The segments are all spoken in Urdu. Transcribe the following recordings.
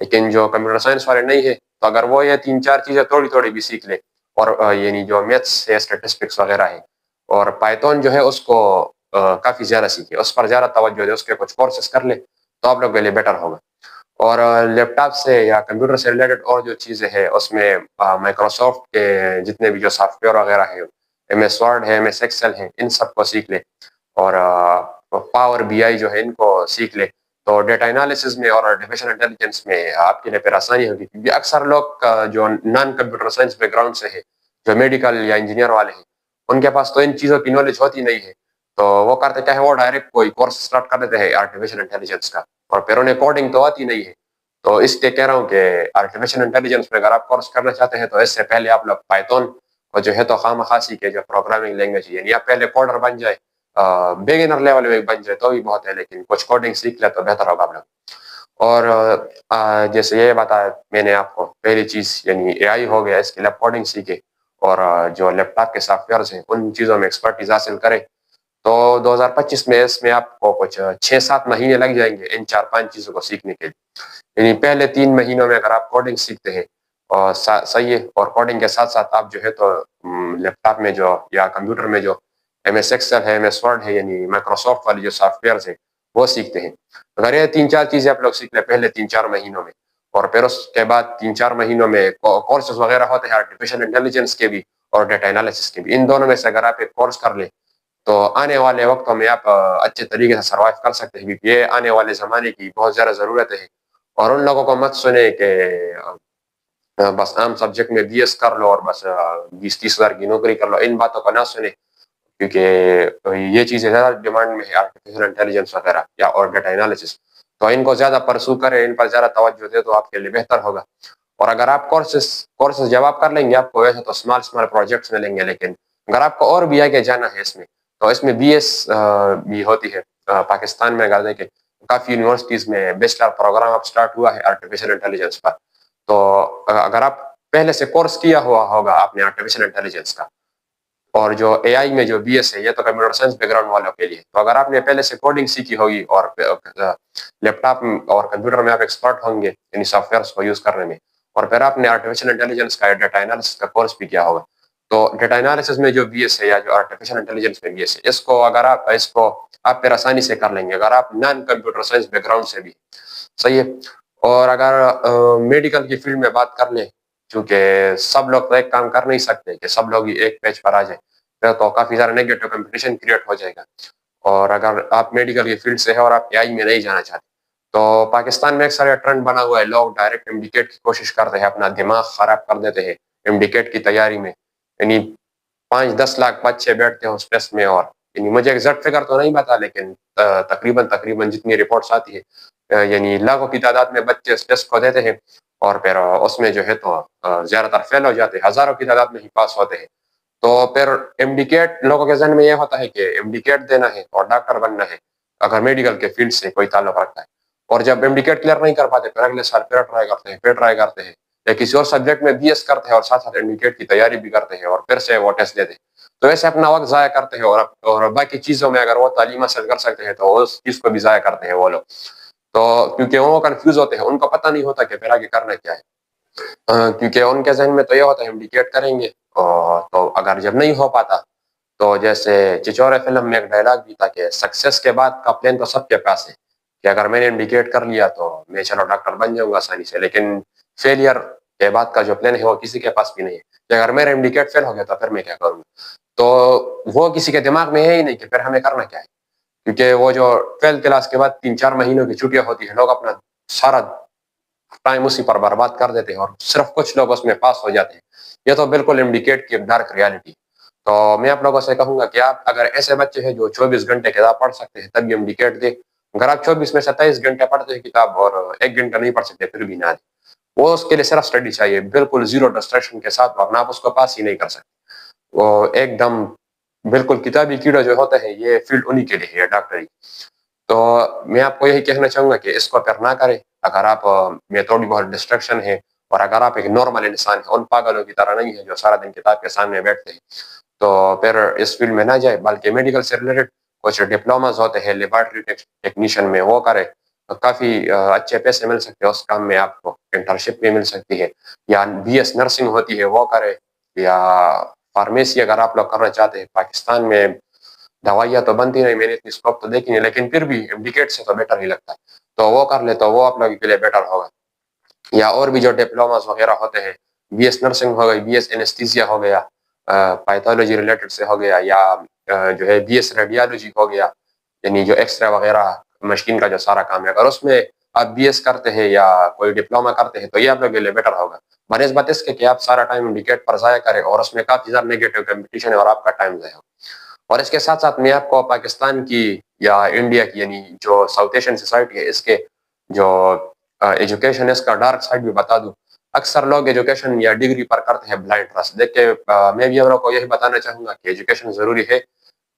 لیکن جو کمپیوٹر سائنس والے نہیں ہے تو اگر وہ یہ 3-4 چیزیں تھوڑی تھوڑی بھی سیکھ لے اور یعنی جو میتھس ہے اسٹیٹسٹکس وغیرہ ہے اور پائتون جو ہے اس کو کافی زیادہ سیکھے, اس پر زیادہ توجہ دے, اس کے کچھ کورسز کر لے تو آپ لوگ کے لیے بیٹر ہوگا. اور لیپ ٹاپ سے یا کمپیوٹر سے ریلیٹڈ اور جو چیزیں ہیں اس میں مائکروسافٹ کے جتنے بھی جو سافٹ ویئر وغیرہ ہے, ایم ایس ورڈ ہے, ایم ایس ایکسل ہے, ان سب کو سیکھ لے اور پاور بی آئی جو ہے ان کو سیکھ لے تو ڈیٹا انالیسز میں اور آرٹیفیشل انٹیلیجنس میں آپ کے لیے پھر آسانی ہوگی. کیونکہ اکثر لوگ جو naan computer science back ground سے ہے, جو میڈیکل یا انجینئر والے ہیں, ان کے پاس تو ان چیزوں کی نالج ہوتی نہیں ہے, تو وہ کرتے کیا ہے وہ ڈائریکٹ کوئی کورس اسٹارٹ کر دیتے ہیں آرٹیفیشل انٹیلیجنس کا, اور پھر انہیں کوڈنگ تو آتی نہیں ہے. تو اس لیے کہہ رہا ہوں کہ آرٹیفیشل انٹیلیجنس میں اگر آپ کورس کرنا چاہتے ہیں تو اس سے پہلے آپ لوگ پائتون اور جو ہے تو خام خاصی کے جو پروگرامنگ لینگویج ہے, یعنی آپ پہلے کوڈر بن جائے, بگنر لیول میں بن جائے تو بھی بہت ہے, لیکن کچھ کوڈنگ سیکھ لے تو بہتر ہوگا آپ لوگ. اور جیسے یہ بتایا میں نے آپ کو, پہلی چیز یعنی اے آئی ہو گیا, اس کے لیے کوڈنگ سیکھے اور جو لیپ ٹاپ کے سافٹ ویئرز ہیں ان چیزوں میں ایکسپرٹیز حاصل کرے. تو 2025 میں اس میں آپ کو کچھ 6-7 مہینے لگ جائیں گے ان 4-5 چیزوں کو سیکھنے کے لیے. یعنی پہلے 3 مہینوں میں اگر آپ کوڈنگ سیکھتے ہیں اور صحیح ہے, اور کوڈنگ کے ساتھ ساتھ آپ جو ہے تو لیپ ٹاپ میں جو یا کمپیوٹر میں جو ایم ایس ایکسل ہے, ایم ایس ورڈ ہے, یعنی مائکروسافٹ والی جو سافٹ ویئرز ہیں وہ سیکھتے ہیں. اگر یہ 3-4 چیزیں آپ لوگ سیکھ لیں پہلے 3-4 مہینوں میں, اور پھر اس کے بعد 3-4 مہینوں میں کورسز وغیرہ ہوتے ہیں آرٹیفیشل انٹیلیجنس کے بھی اور ڈیٹا انالیسس کے بھی, ان دونوں میں سے اگر آپ ایک کورس کر لیں تو آنے والے وقتوں میں آپ اچھے طریقے سے سروائیو کر سکتے ہیں. کیونکہ یہ آنے والے زمانے کی بہت زیادہ ضرورت ہے. اور ان لوگوں کو مت سنیں کہ بس عام سبجیکٹ میں بی ایس کر لو اور بس 20-30 ہزار کی نوکری کر لو, ان باتوں کو نہ سنیں, کیونکہ یہ چیزیں زیادہ ڈیمانڈ میں ہے آرٹیفیشل انٹیلیجنس وغیرہ یا اور ڈیٹا انالیسس. تو ان کو زیادہ پرسو کریں, ان پر زیادہ توجہ دے تو آپ کے لیے بہتر ہوگا. اور اگر آپ کورسز جب آپ کر لیں گے آپ کو ویسے تو اسمال پروجیکٹس ملیں گے, لیکن اگر آپ کو اور بھی آگے جانا ہے اس میں تو اس میں بی ایس بھی ہوتی ہے. پاکستان میں اگر دیکھیں کافی یونیورسٹیز میں بیچلر پروگرام اب اسٹارٹ ہوا ہے آرٹیفیشل انٹیلیجنس پر. تو اگر آپ پہلے سے کورس کیا ہوا ہوگا آپ نے آرٹیفیشل انٹیلیجنس کا, اور جو اے آئی میں جو بی ایس ہے یہ تو کمپیوٹر سائنس بیک گراؤنڈ والوں کے لیے, تو اگر آپ نے پہلے سے کوڈنگ سیکھی ہوگی اور لیپ ٹاپ اور کمپیوٹر میں آپ ایکسپرٹ ہوں گے یعنی سافٹ ویئرس کو یوز کرنے میں, اور پھر آپ نے آرٹیفیشل انٹیلیجنس کا ڈیٹا انالیسس کا کورس بھی کیا ہوگا, تو ڈیٹا انالیسس میں جو بی ایس ہے یا جو آرٹیفیشل انٹیلیجنس میں بی ایس ہے, اس کو آپ پھر آسانی سے کر لیں گے اگر آپ naan computer science back ground سے بھی. صحیح ہے. اور اگر میڈیکل کی فیلڈ میں بات کر لیں, چونکہ سب لوگ تو ایک کام کر نہیں سکتے کہ سب لوگ ہی ایک پیج پر آ جائیں, پھر تو کافی سارا نیگیٹو کمپٹیشن کریٹ ہو جائے گا. اور اگر آپ میڈیکل کی فیلڈ سے ہیں اور آپ اے آئی میں نہیں جانا چاہتے تو پاکستان میں ایک سارا ٹرینڈ بنا ہوا ہے, لوگ ڈائریکٹ امڈیکیٹ کی کوشش کرتے ہیں, اپنا دماغ خراب کر دیتے ہیں امڈیکیٹ کی تیاری میں. یعنی 5-10 لاکھ بچے بیٹھتے ہیں اس ٹیسٹ میں, اور یعنی مجھے ایگزیکٹ فگر تو نہیں پتا لیکن تقریباً جتنی رپورٹس آتی ہے یعنی لاکھوں کی تعداد میں بچے اس ٹیسٹ کو دیتے ہیں اور پھر اس میں جو ہے تو زیادہ تر فیل ہو جاتے ہیں, ہزاروں کی تعداد میں ہی پاس ہوتے ہیں. تو پھر امڈیکیٹ لوگوں کے ذہن میں یہ ہوتا ہے کہ امڈیکیٹ دینا ہے اور ڈاکٹر بننا ہے اگر میڈیکل کے فیلڈ سے کوئی تعلق رکھتا ہے. اور جب امڈیکیٹ کلیئر نہیں کر پاتے پھر اگلے سال پھر ٹرائی کرتے ہیں یا کسی اور سبجیکٹ میں بی ایس کرتے ہیں اور ساتھ ساتھ امڈیکیٹ کی تیاری بھی کرتے ہیں اور پھر سے وہ ٹیسٹ دیتے ہیں. تو ایسے اپنا وقت ضائع کرتے ہیں, اور باقی چیزوں میں اگر وہ تعلیم حاصل کر سکتے ہیں تو اس چیز کو بھی ضائع کرتے ہیں وہ لوگ. تو کیونکہ وہ کنفیوز ہوتے ہیں, ان کو پتہ نہیں ہوتا کہ پھر آگے کرنا کیا ہے. کیونکہ ان کے ذہن میں تو یہ ہوتا ہے امڈیکیٹ کریں گے, تو اگر جب نہیں ہو پاتا تو جیسے چچورے فلم میں ایک ڈائلاگ بھی تھا کہ سکسیس کے بعد کا پلان تو سب کے پاس ہے کہ اگر میں نے انڈیکیٹ کر لیا تو میں چلو ڈاکٹر بن جاؤں گا آسانی سے, لیکن فیلئر کے بعد کا جو پلان ہے وہ کسی کے پاس بھی نہیں ہے کہ اگر میرا انڈیکیٹ فیل ہو گیا تو پھر میں کیا کروں گا. تو وہ کسی کے دماغ میں ہے ہی نہیں کہ پھر ہمیں کرنا کیا ہے, کیونکہ وہ جو 12 کلاس کے بعد 3-4 مہینوں کی چھٹیاں ہوتی ہیں لوگ اپنا سارا ٹائم اسی پر برباد کر دیتے ہیں اور صرف کچھ لوگ اس میں پاس ہو جاتے ہیں. یہ تو بالکل انڈیکیٹ کی ڈارک ریالٹی. تو میں آپ لوگوں سے کہوں گا کہ آپ اگر ایسے بچے ہیں جو 24 گھنٹے کتاب پڑھ سکتے ہیں تب بھی انڈیکیٹ دیں. اگر آپ 24 میں سے 23 گھنٹے پڑھتے ہیں کتاب اور 1 گھنٹہ نہیں پڑھ سکتے پھر بھی نہ دیں. وہ اس کے لیے صرف اسٹڈی چاہیے بالکل زیرو ڈسٹریکشن کے ساتھ, ورنہ آپ اس کو پاس ہی نہیں کر سکتے. وہ ایک دم بالکل کتابی کیڑا جو ہوتا ہے یہ فیلڈ انہی کے لیے ہے ڈاکٹری. تو میں آپ کو یہی کہنا چاہوں گا کہ اس کو پھر نہ کریں اگر آپ میں تھوڑی بہت ڈسٹریکشن ہے, اور اگر آپ ایک نارمل انسان ہیں, ان پاگلوں کی طرح نہیں ہے جو سارا دن کتاب کے سامنے بیٹھتے ہیں, تو پھر اس فیلڈ میں نہ جائے بلکہ میڈیکل سے ریلیٹڈ کچھ ڈپلوماز ہوتے ہیں لیبارٹری ٹیکنیشین میں وہ کرے, کافی اچھے پیسے مل سکتے ہیں اس کام میں، آپ کو انٹرنشپ بھی مل سکتی ہے، یا بی ایس نرسنگ ہوتی ہے وہ کرے، یا فارمیسی اگر آپ لوگ کرنا چاہتے ہیں۔ پاکستان میں دوائیاں تو بنتی نہیں، میں نے اتنی اسکوپ تو دیکھی نہیں، لیکن پھر بھی ڈکیٹ سے تو بیٹر ہی لگتا ہے، تو وہ کر لے تو وہ آپ لوگوں کے لیے بیٹر ہوگا۔ یا اور بھی جو ڈپلوماز وغیرہ ہوتے ہیں، بی ایس نرسنگ ہو گئی، بی ایس اینستھیزیا ہو گیا، پیتھولوجی ریلیٹڈ سے ہو گیا، یا جو ہے بی ایس ریڈیالوجی ہو گیا، یعنی جو ایکس رے وغیرہ مشین کا جو سارا کام ہے، اگر اس میں آپ بی ایس کرتے ہیں یا کوئی ڈپلوما کرتے ہیں تو یہ آپ لوگوں کے لیے بیٹر ہوگا، بنسبت اس کے کہ آپ سارا ٹائم ڈکیٹ پر ضائع کریں اور اس میں کافی زیادہ نیگیٹو کمپٹیشن ہے اور آپ کا ٹائم ضائع ہو۔ اور اس کے ساتھ ساتھ میں آپ کو پاکستان کی یا انڈیا کی، یعنی جو ساؤتھ ایشین سوسائٹی ہے، اس کے جو ایجوکیشن ہے اس کا ڈارک سائڈ بھی بتا دوں۔ اکثر لوگ ایجوکیشن یا ڈگری پر کرتے ہیں بلائنڈ ٹرسٹ، دیکھ کے میں بھی ہم لوگ کو یہی بتانا چاہوں گا کہ ایجوکیشن ضروری ہے،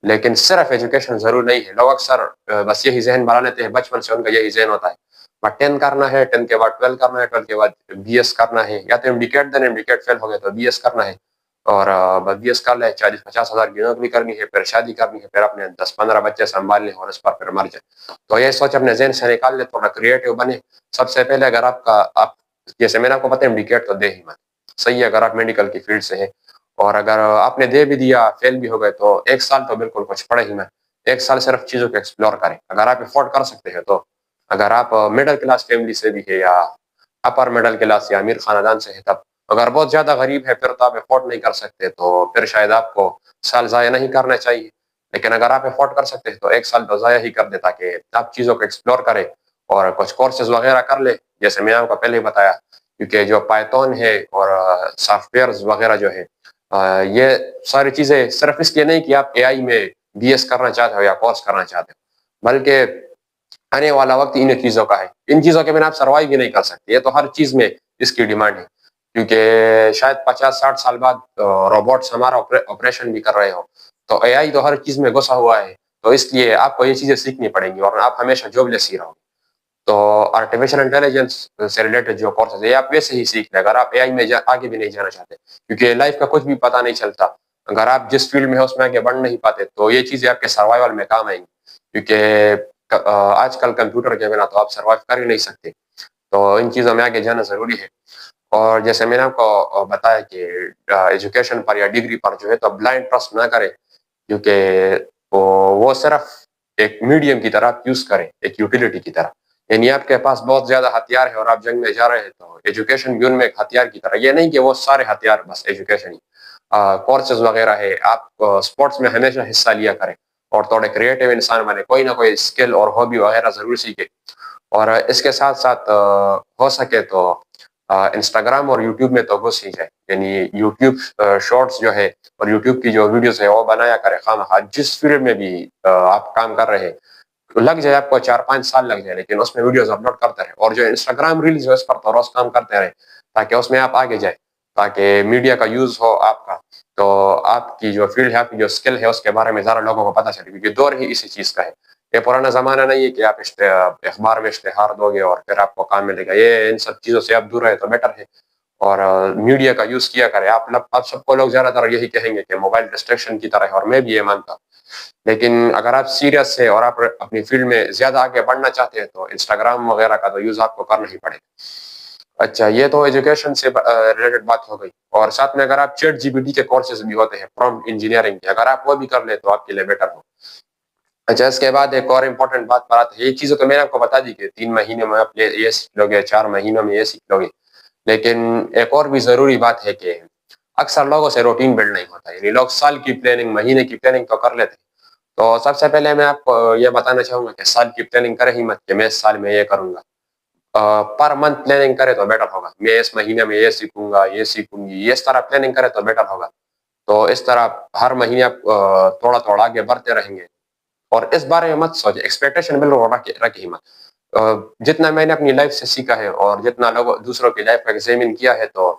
لیکن صرف ایجوکیشن ضرور نہیں ہے۔ لوگ اکثر بس یہی ذہن بنا لیتے ہیں، بچپن سے ان کا یہی ذہن ہوتا ہے، بس 10 کرنا ہے، 10 کے بعد 12 کرنا ہے، 12 کے بعد بی ایس کرنا ہے، یا تو انڈیکیٹ دین انڈیکیٹ فیل ہو گئے تو بی ایس کرنا ہے، اور بس بی ایس کر لے، 40-50 ہزار کی نوکری کرنی ہے، پھر شادی کرنی ہے، پھر اپنے 10-15 بچے سنبھالنے اور اس پر پھر مر جائے۔ تو یہ سوچ اپنے ذہن سے نکال لے، تھوڑا کریٹو بنے۔ سب سے پہلے اگر آپ جیسے میں نے آپ کو پتہ ہے انڈیکیٹ تو دے ہی مت، صحیح ہے اگر آپ میڈیکل کی فیلڈ سے ہیں، اور اگر آپ نے دے بھی دیا، فیل بھی ہو گئے، تو 1 سال تو بالکل کچھ پڑھے ہی مت، 1 سال صرف چیزوں کو ایکسپلور کریں اگر آپ افورڈ کر سکتے ہیں تو۔ اگر آپ مڈل کلاس فیملی سے بھی ہے، یا اپر مڈل کلاس یا امیر خاندان سے ہے تب، اگر بہت زیادہ غریب ہے پھر تو آپ افورڈ نہیں کر سکتے، تو پھر شاید آپ کو سال ضائع نہیں کرنا چاہیے، لیکن اگر آپ افورڈ کر سکتے ہیں تو 1 سال تو ضائع ہی کر دے، تاکہ آپ چیزوں کو ایکسپلور کریں اور کچھ کورسز وغیرہ کر لے، جیسے میں آپ کو پہلے ہی بتایا، کیونکہ جو پائتون ہے اور سافٹ ویئرز وغیرہ جو ہے، یہ ساری چیزیں صرف اس لیے نہیں کہ آپ اے آئی میں بی ایس کرنا چاہتے ہو یا کورس کرنا چاہتے ہو، بلکہ آنے والا وقت ان چیزوں کا ہے، ان چیزوں کے بنا آپ سروائیو بھی نہیں کر سکتے، یہ تو ہر چیز میں اس کی ڈیمانڈ ہے، کیونکہ شاید 50-60 سال بعد روبوٹس ہمارا آپریشن بھی کر رہے ہو، تو اے آئی تو ہر چیز میں گھسا ہوا ہے، تو اس لیے آپ کو یہ چیزیں سیکھنی پڑیں گی، اور آپ ہمیشہ جاب لیس ہی رہو۔ تو آرٹیفیشل انٹیلیجنس سے ریلیٹڈ جو کورسز ہے آپ ویسے ہی سیکھ لیں اگر آپ اے آئی میں آگے بھی نہیں جانا چاہتے، کیونکہ لائف کا کچھ بھی پتہ نہیں چلتا، اگر آپ جس فیلڈ میں ہو اس میں آگے بڑھ نہیں پاتے تو یہ چیزیں آپ کے سروائیول میں کام آئیں گی، کیونکہ آج کل کمپیوٹر کے بنا تو آپ سروائیو کر ہی نہیں سکتے، تو ان چیزوں میں آگے جانا ضروری ہے۔ اور جیسے میں نے آپ کو بتایا کہ ایجوکیشن پر یا ڈگری پر جو ہے تو بلائنڈ ٹرسٹ نہ کرے، کیونکہ وہ صرف ایک میڈیم کی طرح یوز کرے، ایک یوٹیلیٹی کی طرح، یعنی آپ کے پاس بہت زیادہ ہتھیار ہے اور آپ جنگ میں جا رہے ہیں تو ایجوکیشن بھی ان میں ایک ہتھیار کی طرح، یہ نہیں کہ وہ سارے ہتھیار بس ایجوکیشن ہی، کورسز وغیرہ ہے، آپ اسپورٹس میں ہمیشہ حصہ لیا کریں اور تھوڑے کریٹو انسان بنے، کوئی نہ کوئی اسکل اور ہابی وغیرہ ضرور سیکھے، اور اس کے ساتھ ساتھ ہو سکے تو انسٹاگرام اور یوٹیوب میں تو گھس ہی جائے، یعنی یوٹیوب شارٹس جو ہے اور یوٹیوب کی جو ویڈیوز ہے وہ بنایا کرے، خواہ جس فیلڈ میں بھی آپ کام کر رہے ہیں، لگ جائے آپ کو 4-5 سال لگ جائے، لیکن اس میں ویڈیوز اپلوڈ کرتے رہے، اور جو انسٹاگرام ریلز ہے اس پر تو روز کام کرتے رہے، تاکہ اس میں آپ آگے جائیں، تاکہ میڈیا کا یوز ہو آپ کا، تو آپ کی جو فیلڈ ہے، آپ کی جو اسکل ہے اس کے بارے میں زیادہ لوگوں کو پتہ چلے، کیونکہ دور ہی اسی چیز کا ہے۔ یہ پرانا زمانہ نہیں ہے کہ آپ اخبار میں اشتہار دو گے اور پھر آپ کو کام ملے گا، یہ ان سب چیزوں سے آپ دور رہے تو بیٹر ہے، اور میڈیا کا یوز کیا کرے۔ آپ سب کو لوگ زیادہ تر یہی کہیں گے کہ موبائل ڈسٹریکشن کی طرح ہے، اور میں بھی یہ مانتا ہوں، لیکن اگر آپ سیریس ہے اور آپ اپنی فیلڈ میں زیادہ آگے بڑھنا چاہتے ہیں تو انسٹاگرام وغیرہ کا تو یوز آپ کو کرنا ہی پڑے گا۔ اچھا، یہ تو ایجوکیشن سے ریلیٹڈ بات ہو گئی، اور ساتھ میں اگر آپ چیٹ جی پی ٹی کے کورسز بھی ہوتے ہیں پرومپٹ انجینئرنگ کے، اگر آپ وہ بھی کر لیں تو آپ کے لیے بیٹر ہو۔ اچھا، اس کے بعد ایک اور امپورٹنٹ بات پر آتے ہیں، یہ چیزیں تو میں نے آپ کو بتا دی کہ 3 مہینے میں آپ یہ سیکھ لو گے، 4 مہینوں میں یہ سیکھ لو گے، لیکن ایک اور بھی ضروری بات ہے کہ اکثر لوگوں سے روٹین بلڈ نہیں ہوتا، یعنی لوگ سال کی پلاننگ، مہینے کی پلاننگ تو کر لیتے ہیں، تو سب سے پہلے میں آپ کو یہ بتانا چاہوں گا کہ سال کی پلاننگ کرے ہی مت کہ میں اس سال میں یہ کروں گا، پر منتھ پلاننگ کرے تو بیٹر ہوگا، میں اس مہینے میں یہ سیکھوں گا، یہ سیکھوں گی، یہ اس طرح پلاننگ کرے تو بیٹر ہوگا، تو اس طرح ہر مہینے آپ تھوڑا تھوڑا آگے بڑھتے رہیں گے، اور اس بارے میں مت سوچے، ایکسپیکٹیشن بالکل رکھے ہی مت، جتنا میں نے اپنی لائف سے سیکھا ہے اور جتنا لوگوں دوسروں کی لائف کا ایگزامن کیا ہے، تو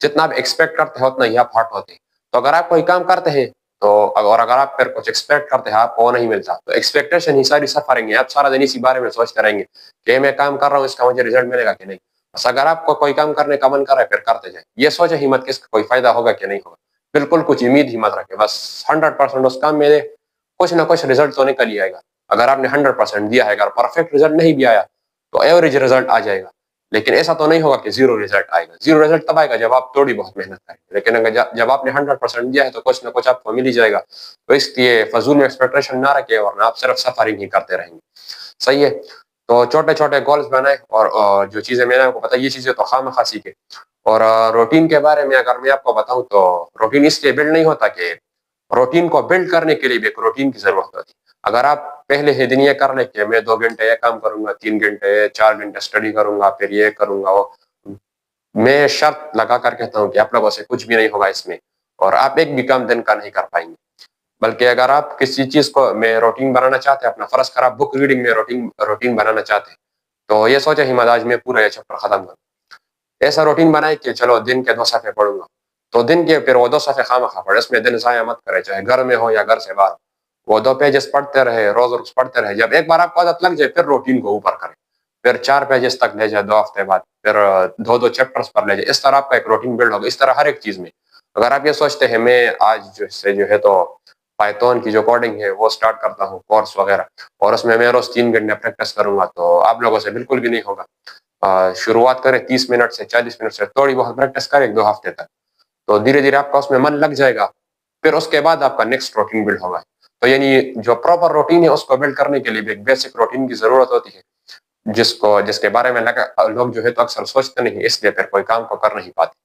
جتنا آپ ایکسپیکٹ کرتے ہیں اتنا ہی آپ ہارٹ ہوتے ہیں، تو اگر آپ کوئی کام کرتے ہیں تو، اور اگر آپ پھر کچھ ایکسپیکٹ کرتے ہیں آپ کو وہ نہیں ملتا، تو ایکسپیکٹیشن ہی ساری سفرنگ ہے، آپ سارا دن اسی بارے میں سوچتے رہیں گے کہ میں کام کر رہا ہوں، اس کا مجھے رزلٹ ملے گا کہ نہیں، بس اگر آپ کو کوئی کام کرنے کا من کر رہا ہے پھر کرتے جائیں، یہ سوچے ہی مت کہ اس کا کوئی فائدہ ہوگا کہ نہیں ہوگا، بالکل کچھ امید ہی مت رکھے، بس 100% اس کام میں کچھ نہ کچھ رزلٹ تو نکل ہی آئے گا، اگر آپ نے 100% دیا ہے، اگر پرفیکٹ رزلٹ نہیں بھی آیا تو ایوریج رزلٹ آ جائے گا. لیکن ایسا تو نہیں ہوگا کہ زیرو رزلٹ آئے گا. زیرو رزلٹ تب آئے گا جب آپ تھوڑی بہت محنت کریں گے. لیکن اگر جب آپ نے 100% دیا ہے تو کچھ نہ کچھ آپ کو مل ہی جائے گا. تو اس لیے فضول میں ایکسپیکٹیشن نہ رکھے ورنہ آپ صرف سفرنگ ہی کرتے رہیں گے. صحیح ہے. تو چھوٹے چھوٹے گولز بنائیں اور جو چیزیں میں نے آپ کو بتائی یہ چیزیں تو خواہ سیکھے. اور روٹین کے بارے میں اگر میں آپ کو بتاؤں تو روٹین اس لیے بلڈ نہیں ہوتا کہ روٹین کو بلڈ کرنے کے لیے بھی ایک روٹین کی ضرورت ہوتی. اگر آپ پہلے ہی دن یہ کر لیں کہ میں 2 گھنٹے یہ کام کروں گا، 3 گھنٹے 4 گھنٹے اسٹڈی کروں گا، پھر یہ کروں گا وہ، میں شرط لگا کر کہتا ہوں کہ آپ لوگوں سے کچھ بھی نہیں ہوگا اس میں اور آپ ایک بھی کام دن کا نہیں کر پائیں گے. بلکہ اگر آپ کسی چیز کو میں روٹین بنانا چاہتے ہیں، اپنا فرض کر آپ بک ریڈنگ میں روٹین بنانا چاہتے ہیں تو یہ سوچے ہمت آج میں پورا یہ چیپٹر ختم کروں. ایسا روٹین بنائے کہ چلو دن کے 2 صفحے پڑھوں گا تو دن کے پھر وہ 2 صفحے خواہ پڑھے. اس میں دن ضائع مت کرے، چاہے گھر میں ہو یا گھر سے باہر. وہ 2 پیجز پڑھتے رہے، روز پڑھتے رہے. جب ایک بار آپ کو عادت لگ جائے پھر روٹین کو اوپر کریں، پھر 4 پیجز تک لے جائے 2 ہفتے بعد، پھر 2 چیپٹرز پر لے جائے. اس طرح آپ کا ایک روٹین بلڈ ہوگا. اس طرح ہر ایک چیز میں اگر آپ یہ سوچتے ہیں میں آج جو ہے تو پائتون کی جو کوڈنگ ہے وہ سٹارٹ کرتا ہوں کورس وغیرہ اور اس میں روز 3 گھنٹے پریکٹس کروں گا تو آپ لوگوں سے بالکل بھی نہیں ہوگا. شروعات کریں 30 منٹ سے 40 منٹ سے، تھوڑی بہت پریکٹس کریں 2 ہفتے تک تو دھیرے دھیرے آپ کا اس میں من لگ جائے گا. پھر اس کے بعد آپ کا نیکسٹ روٹین بلڈ ہوگا. تو یعنی جو پراپر روٹین ہے اس کو بلڈ کرنے کے لیے بھی ایک بیسک روٹین کی ضرورت ہوتی ہے جس کے بارے میں لوگ جو ہے تو اکثر سوچتے نہیں، اس لیے پھر کوئی کام کو کر نہیں پاتے.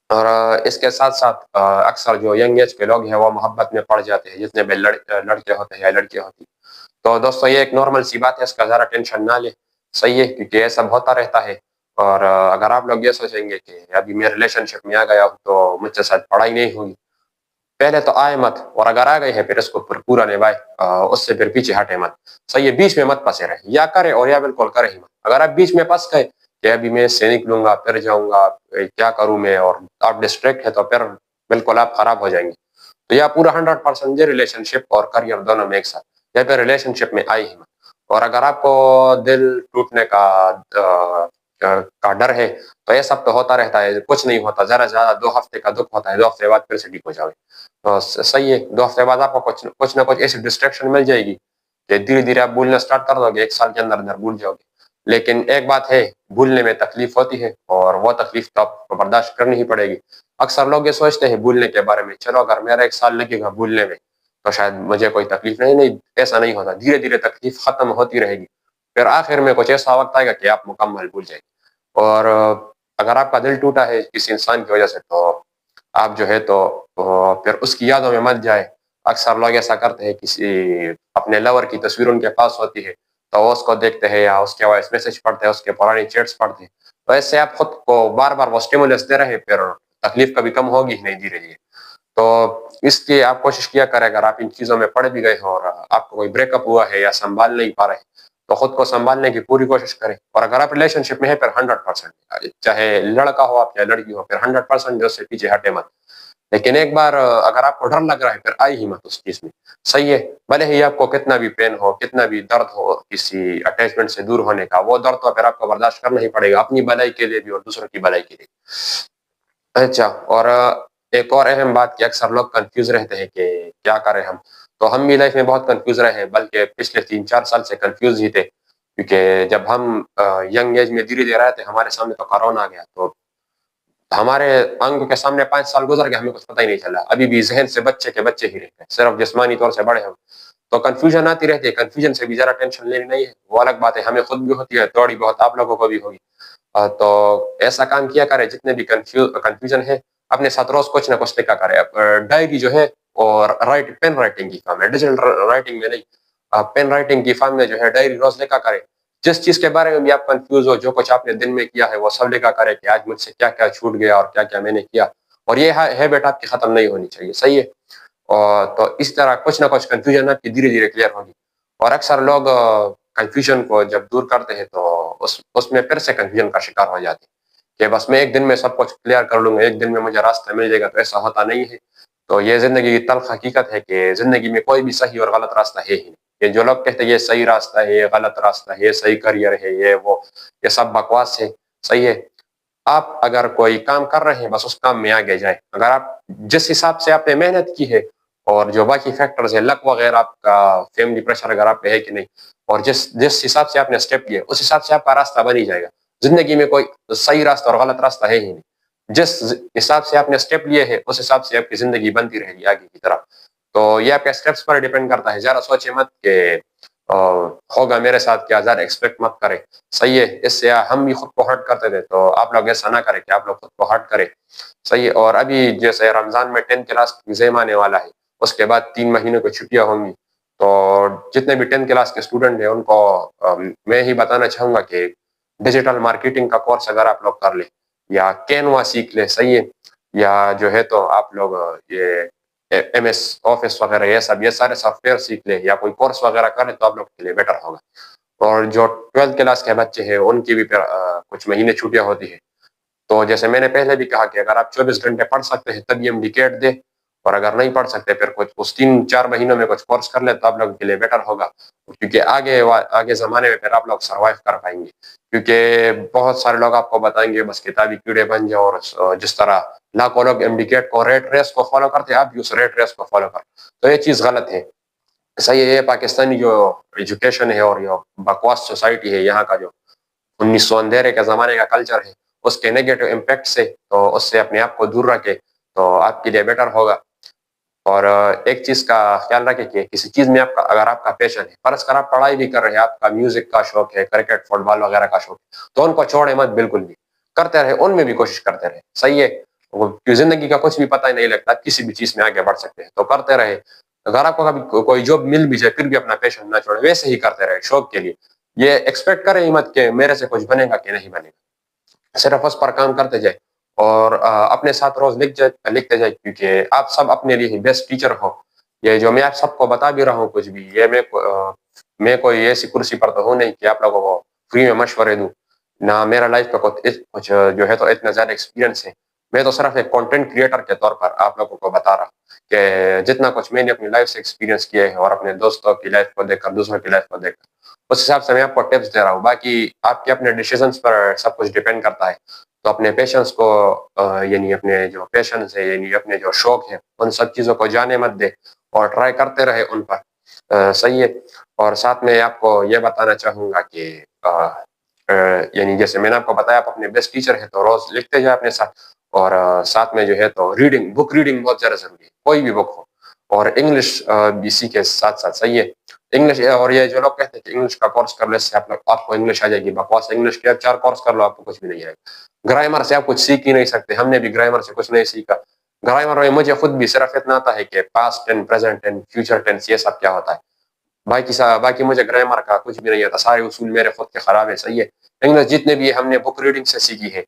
اور اس کے ساتھ ساتھ اکثر جو ینگ ایج کے لوگ ہیں وہ محبت میں پڑ جاتے ہیں، جتنے بھی لڑکے ہوتے ہیں یا لڑکیاں ہوتی. تو دوستو یہ ایک نارمل سی بات ہے، اس کا ذرا ٹینشن نہ لے. صحیح ہے، کیونکہ یہ سب ہوتا رہتا ہے. اور اگر آپ لوگ یہ سوچیں گے کہ ابھی میں ریلیشن شپ میں آ گیا ہوں تو مجھ سے شاید پڑھائی نہیں ہوگی، پہلے تو آئے مت، اور اگر آ گئے ہیں پھر اس کو پورا نبھائے، اس سے پھر پیچھے ہٹے مت. صحیح ہے، بیچ میں مت پھنسے رہے، یا کرے اور یا بالکل کرے ہی مت. اگر آپ بیچ میں پھنس گئے کہ ابھی میں اس سے نکلوں گا پھر جاؤں گا کیا کروں میں، اور آپ ڈسٹریکٹ ہے تو پھر بالکل آپ خراب ہو جائیں گے. تو یا پورا 100% دے ریلیشن شپ اور کریئر دونوں میں ایک ساتھ، یا پھر ریلیشن شپ میں آئی ہی مت. اور اگر آپ کو دل ٹوٹنے کا ڈر ہے تو یہ سب تو ہوتا رہتا ہے، کچھ نہیں ہوتا، زیادہ سے زیادہ 2 ہفتے کا دکھ ہوتا ہے، 2 ہفتے بعد پھر سے ٹھیک ہو جاؤ. تو صحیح ہے، 2 ہفتے بعد آپ کو کچھ نہ کچھ ایسی ڈسٹریکشن مل جائے گی کہ دھیرے دھیرے آپ بھولنا سٹارٹ کر دو گے، 1 سال کے اندر بھول جاؤ گے. لیکن ایک بات ہے، بھولنے میں تکلیف ہوتی ہے اور وہ تکلیف تو آپ کو برداشت کرنی ہی پڑے گی. اکثر لوگ یہ سوچتے ہیں بھولنے کے بارے میں، چلو اگر میرا 1 سال لگے گا بھولنے میں تو شاید مجھے کوئی تکلیف نہیں. ایسا نہیں ہوتا، دھیرے دھیرے تکلیف ختم ہوتی رہے گی، پھر آخر میں کچھ ایسا وقت آئے گا کہ آپ مکمل بھول جائیں گے. اور اگر آپ کا دل ٹوٹا ہے کسی انسان کی وجہ سے تو آپ جو ہے تو پھر اس کی یادوں میں مت جائے. اکثر لوگ ایسا کرتے ہیں، کسی اپنے لور کی تصویر ان کے پاس ہوتی ہے تو وہ اس کو دیکھتے ہیں یا اس کے وائس میسج پڑھتے ہیں، اس کے پرانی چیٹس پڑھتے ہیں. تو ایسے آپ خود کو بار بار وہ اسٹیمولس دے رہے، پھر تکلیف کبھی کم ہوگی ہی نہیں دھیرے دھیرے. تو اس لیے آپ کوشش کیا کریں، اگر آپ ان چیزوں میں پڑ بھی گئے ہو اور آپ کو کوئی بریک اپ ہوا ہے یا سنبھال نہیں پا رہے تو خود کو سنبھالنے کی پوری کوشش کریں. اور اگر آپ ریلیشن شپ میں ہیں پھر 100%، چاہے لڑکا ہو آپ یا لڑکی ہو، پھر 100% جو سے پیچھے ہٹے مت. لیکن ایک بار اگر آپ کو ڈر لگ رہا ہے پھر آئی ہی مت اس چیز میں. صحیح ہے، بھلے ہی آپ کو کتنا بھی پین ہو، کتنا بھی درد ہو کسی اٹیچمنٹ سے دور ہونے کا، وہ درد تو پھر آپ کو برداشت کرنا ہی پڑے گا، اپنی بھلائی کے لیے بھی اور دوسروں کی بھلائی کے لیے. اچھا، اور ایک اور اہم بات کہ اکثر لوگ کنفیوز رہتے ہیں کہ کیا کریں ہم. تو ہم بھی لائف میں بہت کنفیوز رہے ہیں، بلکہ پچھلے 3-4 سال سے کنفیوز ہی تھے. کیونکہ جب ہم ینگ ایج میں دھیرے دھیرے آئے تھے ہمارے سامنے تو کرونا آ گیا، تو ہمارے آنکھوں کے سامنے 5 سال گزر گئے، ہمیں کچھ پتہ ہی نہیں چلا. ابھی بھی ذہن سے بچے کے بچے ہی رہتے ہیں، صرف جسمانی طور سے بڑے ہم. تو کنفیوژن آتی رہتی ہے، کنفیوژن سے بھی ذرا ٹینشن لینی نہیں ہے، وہ الگ بات ہے، ہمیں خود بھی ہوتی ہے، تھوڑی بہت آپ لوگوں کو بھی ہوگی. تو ایسا کام کیا کرے، جتنے بھی کنفیوژن ہے اپنے ساتھ روز کچھ نہ کچھ لکھا کرے. ڈائری جو ہے اور پین رائٹنگ کی فارم ہے، ڈیجیٹل رائٹنگ میں نہیں، پین رائٹنگ کی فارم میں جو ہے ڈائری روز لکھا کرے. جس چیز کے بارے میں بھی آپ کنفیوز ہو، جو کچھ آپ نے دن میں کیا ہے وہ سب لکھا کرے کہ آج مجھ سے کیا کیا چھوٹ گیا اور کیا کیا میں نے کیا. اور یہ ہیبٹ آپ کی ختم نہیں ہونی چاہیے. صحیح ہے. اور تو اس طرح کچھ نہ کچھ کنفیوژن آپ کی دھیرے دھیرے کلیئر ہوگی. اور اکثر لوگ کنفیوژن کو جب دور کرتے ہیں تو اس میں پھر سے کنفیوژن کا شکار ہو جاتے ہیں کہ بس میں 1 دن میں سب کچھ کلیئر کر لوں گا، 1 دن میں مجھے راستہ مل جائے گا. تو ایسا ہوتا نہیں ہے. تو یہ زندگی کی تلخ حقیقت ہے کہ زندگی میں کوئی بھی صحیح اور غلط راستہ ہے ہی نہیں. یہ جو لوگ کہتے ہیں یہ صحیح راستہ ہے، یہ غلط راستہ ہے، یہ صحیح کریئر ہے، یہ سب بکواس ہے. صحیح ہے. آپ اگر کوئی کام کر رہے ہیں بس اس کام میں آگے جائیں. اگر آپ جس حساب سے آپ نے محنت کی ہے اور جو باقی فیکٹرز ہیں، لک وغیرہ، آپ کا فیملی پریشر اگر آپ پہ ہے کہ نہیں، اور جس جس حساب سے آپ نے اسٹیپ لیے اس حساب سے آپ کا راستہ بن ہی جائے گا. زندگی میں کوئی صحیح راستہ اور غلط راستہ ہے ہی نہیں. جس حساب سے آپ نے اسٹیپ لیے ہیں اس حساب سے آپ کی زندگی بنتی رہے گی آگے کی طرف. تو یہ آپ کے اسٹیپس پر ڈیپینڈ کرتا ہے. زیادہ سوچے مت کہ ہوگا میرے ساتھ کیا، زیادہ ایکسپیکٹ مت کرے. صحیح ہے. اس سے ہم بھی خود کو ہرٹ کرتے تھے تو آپ لوگ ایسا نہ کریں کہ آپ لوگ خود کو ہرٹ کریں. صحیح ہے. اور ابھی جیسے رمضان میں 10 کلاس ایگزام آنے والا ہے، اس کے بعد 3 مہینے کو چھٹیاں ہوں گی. تو جتنے بھی 10 کلاس کے اسٹوڈنٹ ہیں ان کو میں ہی بتانا چاہوں گا کہ ڈیجیٹل مارکیٹنگ کا کورس اگر آپ لوگ کر لیں یا کینوا سیکھ لیں. صحیح ہے. یا جو ہے تو آپ لوگ یہ ایم ایس آفس وغیرہ یہ سارے سافٹ ویئر سیکھ لیں یا کوئی کورس وغیرہ کریں تو آپ لوگ کے لیے بیٹر ہوگا. اور جو 12 کلاس کے بچے ہیں ان کی بھی پھر کچھ مہینے چھٹیاں ہوتی ہے. تو جیسے میں نے پہلے بھی کہا کہ اگر آپ 24 گھنٹے پڑھ سکتے ہیں تب یہ ڈیکیٹ دے، اور اگر نہیں پڑھ سکتے پھر کچھ اس 3-4 مہینوں میں کچھ کورس کر لیں تو آپ لوگوں کے لیے بیٹر ہوگا. کیونکہ آگے زمانے میں پھر آپ لوگ سروائیو کر پائیں گے. کیونکہ بہت سارے لوگ آپ کو بتائیں گے بس کتابی کیڑے بن جاؤ، اور جس طرح لاکھوں لوگ امڈیکیٹ کو ریٹ ریس کو فالو کرتے ہیں آپ بھی اس ریٹ ریس کو فالو کر. تو یہ چیز غلط ہے. صحیح ہے. پاکستانی جو ایجوکیشن ہے اور جو بکواس سوسائٹی ہے یہاں کا جو 1900 کے زمانے کا کلچر ہے اس کے نیگیٹو امپیکٹ سے تو اس سے اپنے آپ کو دور رکھے تو آپ کے لیے بیٹر ہوگا. اور ایک چیز کا خیال رکھے کہ کسی چیز میں اگر آپ کا پیشن ہے، فرض کر آپ پڑھائی بھی کر رہے ہیں، آپ کا میوزک کا شوق ہے، کرکٹ فٹ بال وغیرہ کا شوق ہے، تو ان کو چھوڑے مت بالکل بھی. کرتے رہے، ان میں بھی کوشش کرتے رہے. صحیح ہے. زندگی کا کچھ بھی پتہ ہی نہیں لگتا، کسی بھی چیز میں آگے بڑھ سکتے ہیں تو کرتے رہے. اگر آپ کو کبھی کوئی جاب مل بھی جائے پھر بھی اپنا پیشن نہ چھوڑے، ویسے ہی کرتے رہے شوق کے لیے. یہ ایکسپیکٹ کرے ہی مت کہ میرے سے کچھ بنے گا کہ نہیں بنے گا. صرف اس پر کام کرتے جائے اور اپنے ساتھ روز لکھتے جائے. کیونکہ آپ سب اپنے لیے بیسٹ ٹیچر ہو. یہ جو میں آپ سب کو بتا بھی رہا ہوں کچھ بھی، یہ میں کوئی ایسی کرسی پر تو ہوں نہیں کہ آپ لوگوں کو فری میں مشورے دوں. نہ میرا لائف کا کچھ جو ہے تو اتنا زیادہ ایکسپیرینس ہے. میں تو صرف ایک کنٹینٹ کریٹر کے طور پر آپ لوگوں کو بتا رہا ہوں کہ جتنا کچھ میں نے اپنی لائف سے ایکسپیرینس کیا ہے اور اپنے دوستوں کی لائف کو دیکھ کر، دوسروں کی لائف کو دیکھ کر، اس حساب سے میں آپ کو ٹپس دے رہا ہوں. باقی آپ کے اپنے ڈیسیژنس پر سب کچھ ڈیپینڈ کرتا ہے. تو اپنے پیشنس کو یعنی اپنے جو پیشنس ہے، یعنی اپنے جو شوق ہے، ان سب چیزوں کو جانے مت دے اور ٹرائی کرتے رہے ان پر. صحیح ہے. اور ساتھ میں آپ کو یہ بتانا چاہوں گا کہ یعنی جیسے میں نے آپ کو بتایا آپ اپنے بیسٹ ٹیچر ہے تو روز لکھتے جائے اپنے ساتھ. اور ساتھ میں جو ہے تو بک ریڈنگ بہت زیادہ ضروری ہے. کوئی بھی بک ہو. اور انگلش بھی سیکھے ساتھ ساتھ. صحیح ہے. انگلش. اور یہ جو لوگ کہتے ہیں کہ انگلش کا کورس کر لے سے آپ کو انگلش آ جائے گی، بکواس. انگلش کے 4 کورس کر لو آپ کو کچھ بھی نہیں آئے گا. گرامر سے آپ کچھ سیکھ ہی نہیں سکتے. ہم نے بھی گرامر سے کچھ نہیں سیکھا. گرامر میں مجھے خود بھی صرف اتنا آتا ہے کہ past tense, present tense, future tennis یہ سب کیا ہوتا ہے. باقی مجھے گرامر کا کچھ بھی نہیں آتا. سارے اصول میرے خود کے خراب ہے. صحیح ہے. انگلش جتنے بھی ہم نے بک ریڈنگ سے سیکھی ہے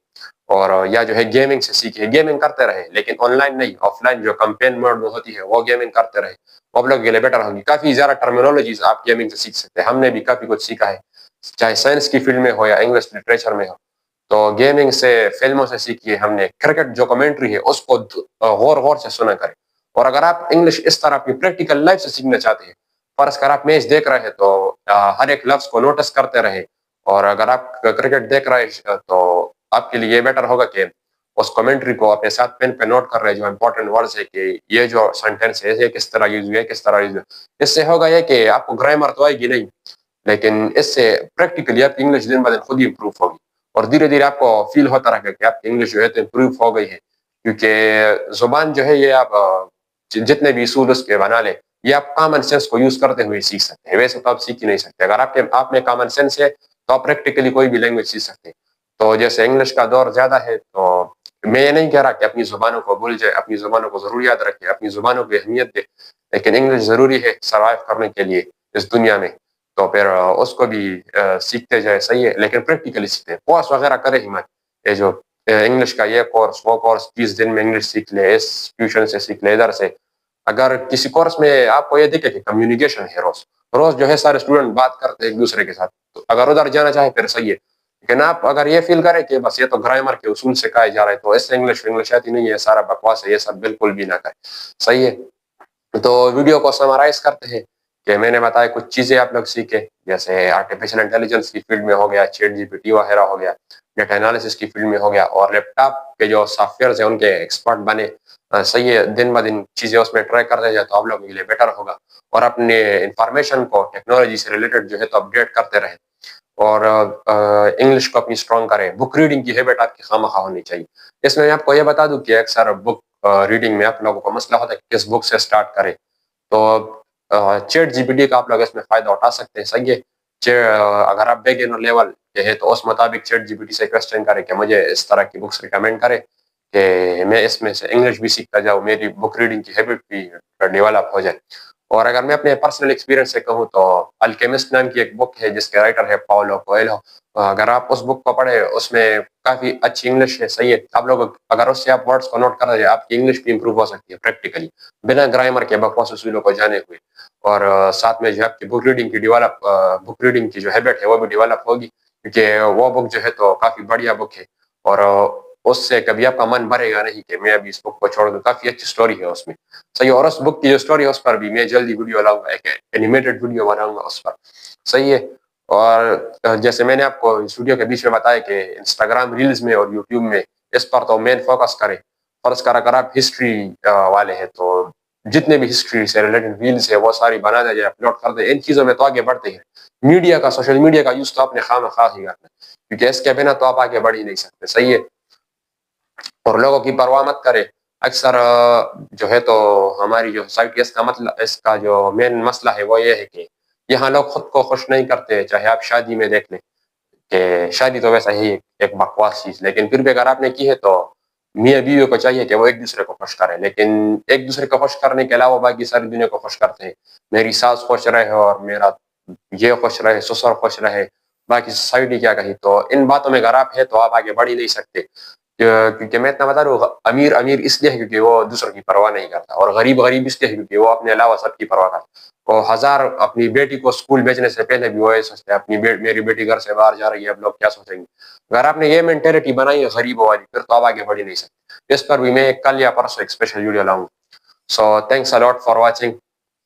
اور یا جو ہے گیمنگ سے سیکھی ہے. گیمنگ کرتے رہے لیکن آن لائن نہیں، آف لائن جو کمپین موڈ میں ہوتی ہے وہ گیمنگ کرتے رہے. آپ لوگ کے لیے بیٹر ہوگی. کافی زیادہ ٹرمینالوجیز آپ گیمنگ سے سیکھ سکتے ہیں. ہم نے بھی کافی کچھ سیکھا ہے، چاہے سائنس کی فیلڈ میں ہو یا انگلش لٹریچر میں ہو. تو گیمنگ سے، فلموں سے سیکھیے. ہم نے کرکٹ جو کمنٹری ہے اس کو غور سے سنا کریں. اور اگر آپ انگلش اس طرح اپنی پریکٹیکل لائف سے سیکھنا چاہتے ہیں، فرض کر آپ میچ دیکھ رہے ہیں تو ہر ایک لفظ کو نوٹس کرتے رہے. اور اگر آپ کرکٹ دیکھ رہے ہیں تو آپ کے لیے یہ بیٹر ہوگا کہ اس کمنٹری کو اپنے ساتھ پین پہ نوٹ کر رہے جو امپورٹنٹ ورڈز ہے کہ یہ جو سینٹینس ہے یہ کس طرح یوز ہوئی ہے، کس طرح یوز ہوئی. اس سے ہوگا یہ کہ آپ کو گرامر تو آئے گی نہیں، لیکن اس سے پریکٹیکلی آپ کی انگلش دن بدن خود ہی امپروو ہوگی. اور دھیرے دھیرے آپ کو فیل ہوتا رہے گا کہ آپ کی انگلش جو ہے تو امپروو ہو گئی ہے. کیونکہ زبان جو ہے یہ آپ جتنے بھی اصول اس کے بنا لیں، یہ آپ کامن سینس کو یوز کرتے ہوئے سیکھ سکتے ہیں. ویسے تو آپ سیکھ ہی نہیں سکتے. اگر آپ میں کامن سینس ہے تو آپ پریکٹیکلی کوئی بھی لینگویج سیکھ سکتے ہیں. تو جیسے انگلش کا دور زیادہ ہے تو میں یہ نہیں کہہ رہا کہ اپنی زبانوں کو بھول جائے. اپنی زبانوں کو ضرور یاد رکھے، اپنی زبانوں کی اہمیت دے. لیکن انگلش ضروری ہے سروائیو کرنے کے لیے اس دنیا میں. تو پھر اس کو بھی سیکھتے جائے. صحیح ہے. لیکن پریکٹیکلی سیکھتے ہیں. کورس وغیرہ کرے ہی مت. یہ جو انگلش کا یہ کورس وہ کورس 30 دن میں انگلش سیکھ لے، اس ٹیوشن سے سیکھ لے، ادھر سے. اگر کسی کورس میں آپ کو یہ دیکھے کہ کمیونیکیشن ہے، روز جو ہے سارے اسٹوڈنٹ بات کرتے ہیں ایک دوسرے کے ساتھ، تو اگر ادھر جانا چاہے پھر صحیح ہے. لیکن آپ اگر یہ فیل کریں کہ بس یہ تو گرامر کے اصول سکھائے جا رہے ہیں تو اس سے انگلش آتی نہیں ہے، سارا بکواس ہے، یہ سب بالکل بھی نہ کریں. صحیح ہے. تو ویڈیو کو سمرائز کرتے ہیں کہ میں نے بتایا کچھ چیزیں آپ لوگ سیکھیں، جیسے آرٹیفیشل انٹیلیجنس کی فیلڈ میں ہو گیا، چیٹ جی پی ٹی وغیرہ ہو گیا، ڈیٹا انالیسس کی فیلڈ میں ہو گیا، اور لیپ ٹاپ کے جو سافٹ ویئرز ہیں ان کے ایکسپرٹ بنے. صحیح ہے، دن بہ دن چیزیں اس میں ٹرائی کرتے جائے تو آپ لوگوں کے لیے بیٹر ہوگا. اور اپنے انفارمیشن کو ٹیکنالوجی سے ریلیٹڈ جو ہے تو اپڈیٹ کرتے رہیں. اور انگلش کو اپنی اسٹرانگ کریں. بک ریڈنگ کی ہیبٹ آپ کی خواہ ہونی چاہیے. اس میں آپ کو یہ بتا دوں کہ اکثر بک ریڈنگ میں آپ لوگوں کو مسئلہ ہوتا ہے کہ کس بک سے اسٹارٹ کرے. تو چیٹ جی پی ٹی کا آپ لوگ اس میں فائدہ اٹھا سکتے ہیں. صحیح ہے، اگر آپ بگنر لیول کے ہیں تو اس مطابق چیٹ جی پی ٹی سے کوشچن کریں کہ مجھے اس طرح کی بکس ریکمینڈ کرے کہ میں اس میں سے انگلش بھی سیکھتا جاؤں، میری بک ریڈنگ کی ہیبٹ بھی ڈیولپ ہو جائے. اور اگر میں اپنے پرسنل ایکسپیرینس سے کہوں تو الکیمسٹ نام کی ایک بک ہے جس کے رائٹر ہے پاولو کویلو. اگر آپ اس بک کو پڑھیں اس میں کافی اچھی انگلش ہے. صحیح ہے، آپ لوگ اگر اس سے آپ ورڈز کو نوٹ کر رہے ہیں آپ کی انگلش بھی امپروو ہو سکتی ہے پریکٹیکلی بنا گرامر کے بکواس اصولوں کو جانے ہوئے. اور ساتھ میں جو ہے آپ کی بک ریڈنگ کی جو ہیبٹ ہے وہ بھی ڈیولپ ہوگی، کیونکہ وہ بک جو ہے تو کافی بڑھیا بک ہے. اور اس سے کبھی آپ کا من بھرے گا نہیں کہ میں ابھی اس بک کو چھوڑ دوں. کافی اچھی سٹوری ہے اس میں. صحیح. اور اس بک کی جو سٹوری ہے اس پر بھی میں جلدی ویڈیو لاؤں گا، ایک اینیمیٹڈ ویڈیو بناؤں گا اس پر. صحیح ہے. اور جیسے میں نے آپ کو اس ویڈیو کے بیچ میں بتایا کہ انسٹاگرام ریلز میں اور یوٹیوب میں اس پر تو مین فوکس کریں. فرض کر اگر آپ ہسٹری والے ہیں تو جتنے بھی ہسٹری سے ریلیٹڈ ریلز ہے وہ ساری بنا دیں جائے، اپلوڈ کر دیں. ان چیزوں میں تو آگے بڑھتے ہیں. میڈیا کا، سوشل میڈیا کا یوز تو آپ نے خواہ ہی کرنا ہے، کیونکہ اس کے بنا تو آپ آگے بڑھ ہی نہیں سکتے. صحیح ہے. اور لوگوں کی پرواہ مت کرے. اکثر جو ہے تو ہماری جو سوسائٹی اس کا جو مین مسئلہ ہے وہ یہ ہے کہ یہاں لوگ خود کو خوش نہیں کرتے. چاہے آپ شادی میں دیکھ لیں کہ شادی تو ویسا ہی ایک بکواس چیز، لیکن پھر بھی اگر آپ نے کی ہے تو میاں بیوی کو چاہیے کہ وہ ایک دوسرے کو خوش کریں. لیکن ایک دوسرے کو خوش کرنے کے علاوہ باقی ساری دنیا کو خوش کرتے ہیں. میری ساس خوش رہے اور میرا یہ خوش رہے، سسر خوش رہے، باقی سوسائٹی کیا کہی. تو ان باتوں میں اگر آپ ہیں تو آپ آگے بڑھ ہی نہیں سکتے. کیونکہ میں اتنا بتا رہا ہوں، امیر اس لیے ہے کیونکہ وہ دوسروں کی پرواہ نہیں کرتا، اور غریب اس لیے ہے کیونکہ وہ اپنے علاوہ سب کی پرواہ کرتا. وہ اپنی بیٹی کو اسکول بھیجنے سے پہلے بھی وہ یہ سوچتے ہیں میری بیٹی گھر سے باہر جا رہی ہے، اب لوگ کیا سوچیں گے. اگر آپ نے یہ مینٹیلٹی بنائی ہے غریبوں والی پھر تو آپ آگے بڑھ ہی نہیں سکتے. اس پر بھی میں کل یا پرسوں ایک اسپیشل ویڈیو لاؤں گا. سو تھینکس الاٹ فار واچنگ.